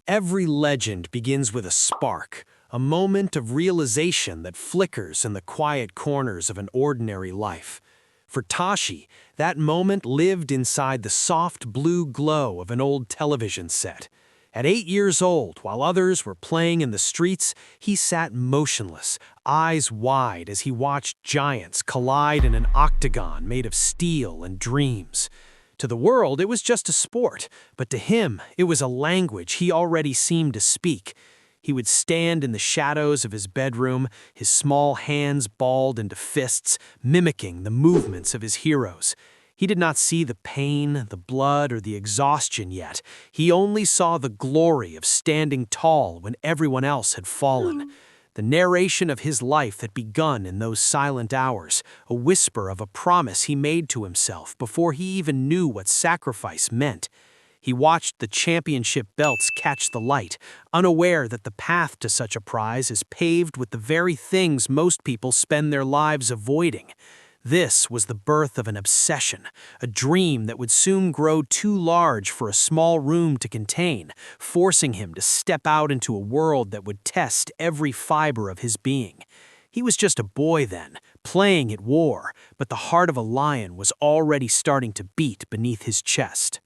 Every legend begins with a spark, a moment of realization that flickers in the quiet corners of an ordinary life. For Tashi, that moment lived inside the soft blue glow of an old television set. At 8 years old, while others were playing in the streets, he sat motionless, eyes wide as he watched giants collide in an octagon made of steel and dreams. To the world, it was just a sport, but to him, it was a language he already seemed to speak. He would stand in the shadows of his bedroom, his small hands balled into fists, mimicking the movements of his heroes. He did not see the pain, the blood, or the exhaustion yet. He only saw the glory of standing tall when everyone else had fallen. The narration of his life had begun in those silent hours, a whisper of a promise he made to himself before he even knew what sacrifice meant. He watched the championship belts catch the light, unaware that the path to such a prize is paved with the very things most people spend their lives avoiding. This was the birth of an obsession, a dream that would soon grow too large for a small room to contain, forcing him to step out into a world that would test every fiber of his being. He was just a boy then, playing at war, but the heart of a lion was already starting to beat beneath his chest.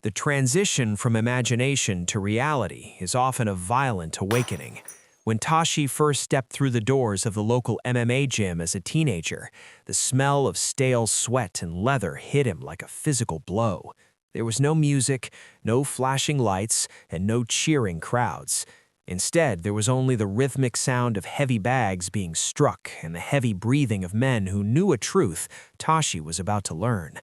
The transition from imagination to reality is often a violent awakening. When Tashi first stepped through the doors of the local MMA gym as a teenager, the smell of stale sweat and leather hit him like a physical blow. There was no music, no flashing lights, and no cheering crowds. Instead, there was only the rhythmic sound of heavy bags being struck and the heavy breathing of men who knew a truth Tashi was about to learn.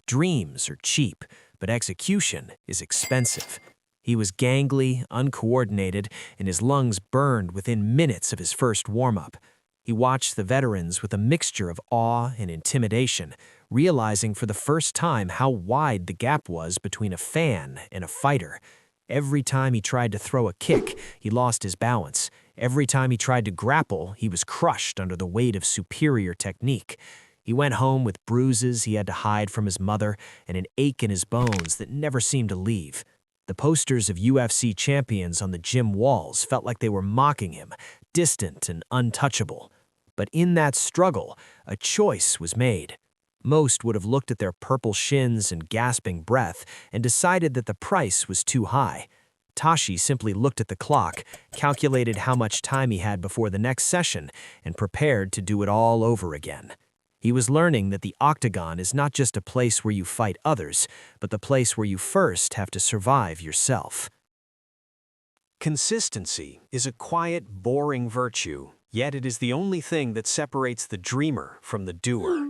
Dreams are cheap, but execution is expensive. He was gangly, uncoordinated, and his lungs burned within minutes of his first warm-up. He watched the veterans with a mixture of awe and intimidation, realizing for the first time how wide the gap was between a fan and a fighter. Every time he tried to throw a kick, he lost his balance. Every time he tried to grapple, he was crushed under the weight of superior technique. He went home with bruises he had to hide from his mother and an ache in his bones that never seemed to leave. The posters of UFC champions on the gym walls felt like they were mocking him, distant and untouchable. But in that struggle, a choice was made. Most would have looked at their purple shins and gasping breath and decided that the price was too high. Tashi simply looked at the clock, calculated how much time he had before the next session, and prepared to do it all over again. He was learning that the octagon is not just a place where you fight others, but the place where you first have to survive yourself. Consistency is a quiet, boring virtue, yet it is the only thing that separates the dreamer from the doer.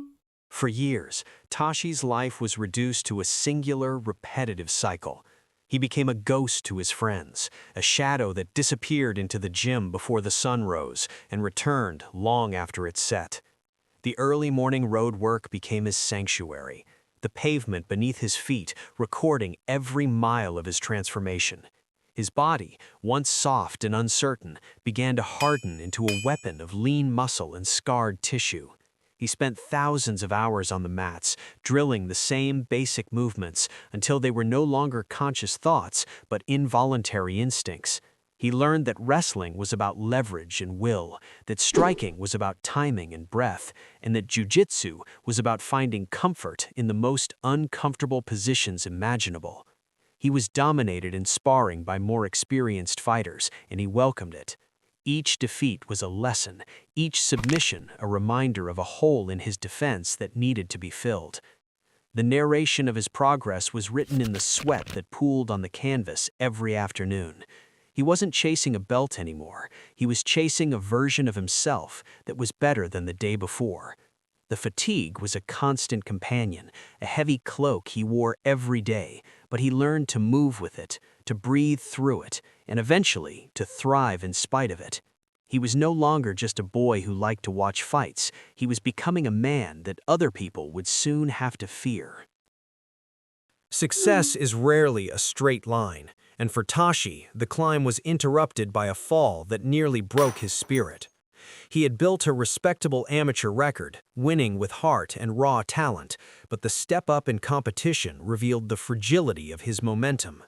For years, Tashi's life was reduced to a singular, repetitive cycle. He became a ghost to his friends, a shadow that disappeared into the gym before the sun rose and returned long after it set. The early morning road work became his sanctuary, the pavement beneath his feet recording every mile of his transformation. His body, once soft and uncertain, began to harden into a weapon of lean muscle and scarred tissue. He spent thousands of hours on the mats, drilling the same basic movements until they were no longer conscious thoughts but involuntary instincts. He learned that wrestling was about leverage and will, that striking was about timing and breath, and that jiu-jitsu was about finding comfort in the most uncomfortable positions imaginable. He was dominated in sparring by more experienced fighters, and he welcomed it. Each defeat was a lesson, each submission a reminder of a hole in his defense that needed to be filled. The narration of his progress was written in the sweat that pooled on the canvas every afternoon. He wasn't chasing a belt anymore. He was chasing a version of himself that was better than the day before. The fatigue was a constant companion, a heavy cloak he wore every day, but he learned to move with it, to breathe through it, and eventually to thrive in spite of it. He was no longer just a boy who liked to watch fights. He was becoming a man that other people would soon have to fear. Success is rarely a straight line, and for Tashi, the climb was interrupted by a fall that nearly broke his spirit. He had built a respectable amateur record, winning with heart and raw talent, but the step up in competition revealed the fragility of his momentum.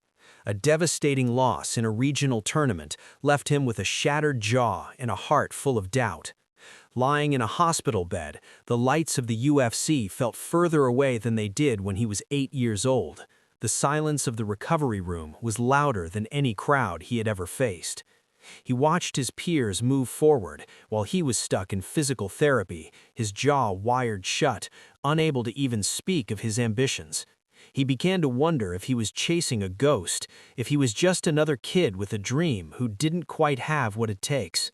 A devastating loss in a regional tournament left him with a shattered jaw and a heart full of doubt. Lying in a hospital bed, the lights of the UFC felt further away than they did when he was 8 years old. The silence of the recovery room was louder than any crowd he had ever faced. He watched his peers move forward while he was stuck in physical therapy, his jaw wired shut, unable to even speak of his ambitions. He began to wonder if he was chasing a ghost, if he was just another kid with a dream who didn't quite have what it takes.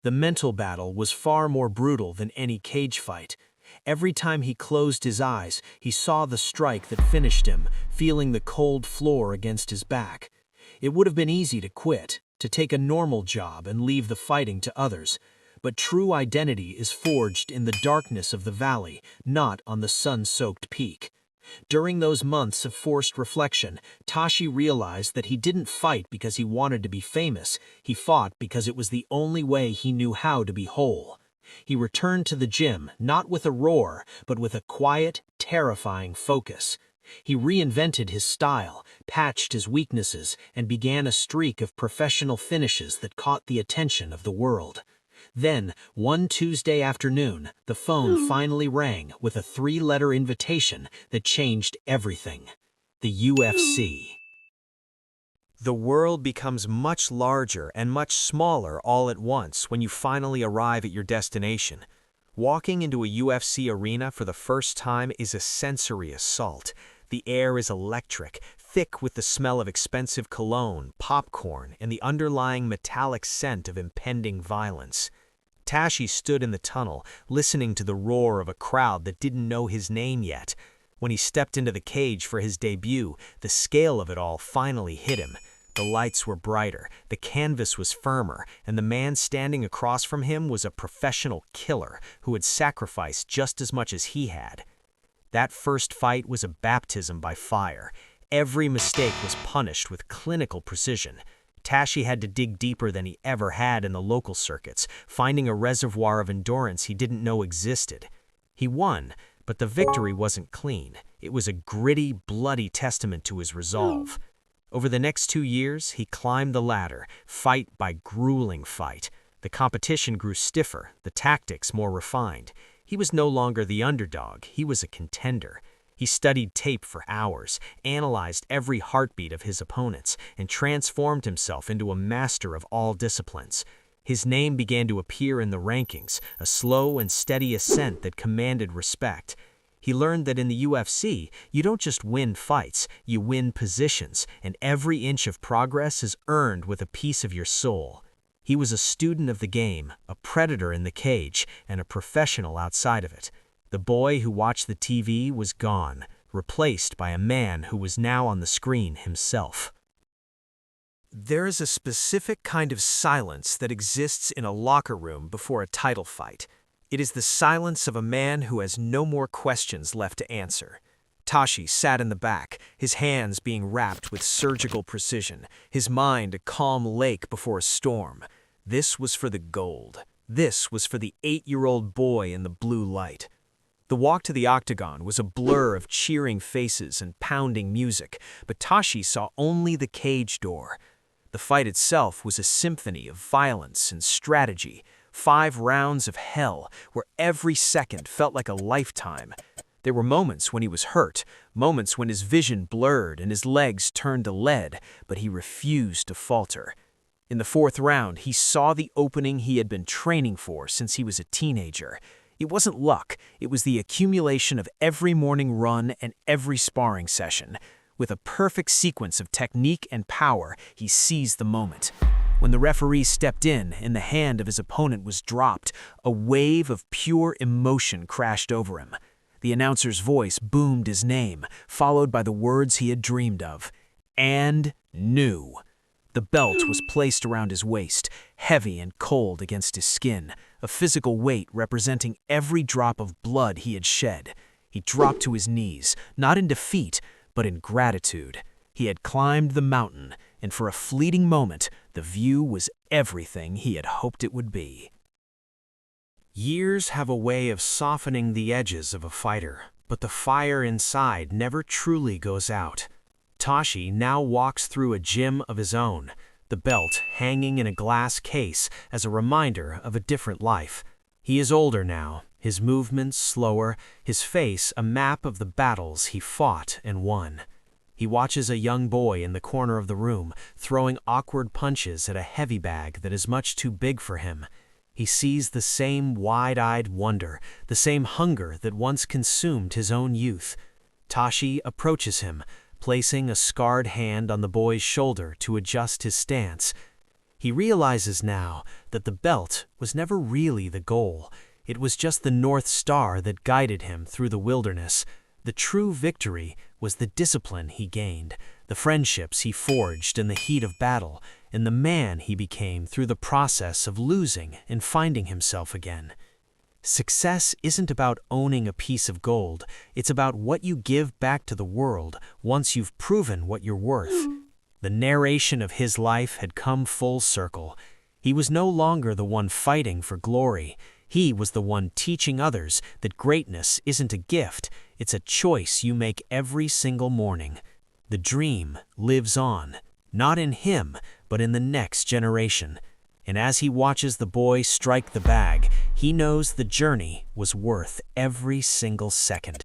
The mental battle was far more brutal than any cage fight. Every time he closed his eyes, he saw the strike that finished him, feeling the cold floor against his back. It would have been easy to quit, to take a normal job and leave the fighting to others. But true identity is forged in the darkness of the valley, not on the sun-soaked peak. During those months of forced reflection, Tashi realized that he didn't fight because he wanted to be famous. He fought because it was the only way he knew how to be whole. He returned to the gym, not with a roar, but with a quiet, terrifying focus. He reinvented his style, patched his weaknesses, and began a streak of professional finishes that caught the attention of the world. Then, one Tuesday afternoon, the phone finally rang with a 3-letter invitation that changed everything. The UFC. The world becomes much larger and much smaller all at once when you finally arrive at your destination. Walking into a UFC arena for the first time is a sensory assault. The air is electric, thick with the smell of expensive cologne, popcorn, and the underlying metallic scent of impending violence. Tashi stood in the tunnel, listening to the roar of a crowd that didn't know his name yet. When he stepped into the cage for his debut, the scale of it all finally hit him. The lights were brighter, the canvas was firmer, and the man standing across from him was a professional killer who had sacrificed just as much as he had. That first fight was a baptism by fire. Every mistake was punished with clinical precision. Tashi had to dig deeper than he ever had in the local circuits, finding a reservoir of endurance he didn't know existed. He won, but the victory wasn't clean. It was a gritty, bloody testament to his resolve. Over the next 2 years, he climbed the ladder, fight by grueling fight. The competition grew stiffer, the tactics more refined. He was no longer the underdog, he was a contender. He studied tape for hours, analyzed every heartbeat of his opponents, and transformed himself into a master of all disciplines. His name began to appear in the rankings, a slow and steady ascent that commanded respect. He learned that in the UFC, you don't just win fights, you win positions, and every inch of progress is earned with a piece of your soul. He was a student of the game, a predator in the cage, and a professional outside of it. The boy who watched the TV was gone, replaced by a man who was now on the screen himself. There is a specific kind of silence that exists in a locker room before a title fight. It is the silence of a man who has no more questions left to answer. Tashi sat in the back, his hands being wrapped with surgical precision, his mind a calm lake before a storm. This was for the gold. This was for the 8-year-old boy in the blue light. The walk to the octagon was a blur of cheering faces and pounding music, but Tashi saw only the cage door. The fight itself was a symphony of violence and strategy, 5 rounds of hell where every second felt like a lifetime. There were moments when he was hurt, moments when his vision blurred and his legs turned to lead, but he refused to falter. In the 4th round, he saw the opening he had been training for since he was a teenager. It wasn't luck, it was the accumulation of every morning run and every sparring session. With a perfect sequence of technique and power, he seized the moment. When the referee stepped in and the hand of his opponent was dropped, a wave of pure emotion crashed over him. The announcer's voice boomed his name, followed by the words he had dreamed of. And new. The belt was placed around his waist, heavy and cold against his skin, a physical weight representing every drop of blood he had shed. He dropped to his knees, not in defeat, but in gratitude. He had climbed the mountain, and for a fleeting moment, the view was everything he had hoped it would be. Years have a way of softening the edges of a fighter, but the fire inside never truly goes out. Tashi now walks through a gym of his own, the belt hanging in a glass case as a reminder of a different life. He is older now, his movements slower, his face a map of the battles he fought and won. He watches a young boy in the corner of the room, throwing awkward punches at a heavy bag that is much too big for him. He sees the same wide-eyed wonder, the same hunger that once consumed his own youth. Tashi approaches him, placing a scarred hand on the boy's shoulder to adjust his stance. He realizes now that the belt was never really the goal. It was just the North Star that guided him through the wilderness. The true victory was the discipline he gained, the friendships he forged in the heat of battle, and the man he became through the process of losing and finding himself again. Success isn't about owning a piece of gold, it's about what you give back to the world once you've proven what you're worth. The narration of his life had come full circle. He was no longer the one fighting for glory. He was the one teaching others that greatness isn't a gift, it's a choice you make every single morning. The dream lives on, not in him, but in the next generation. And as he watches the boy strike the bag, he knows the journey was worth every single second.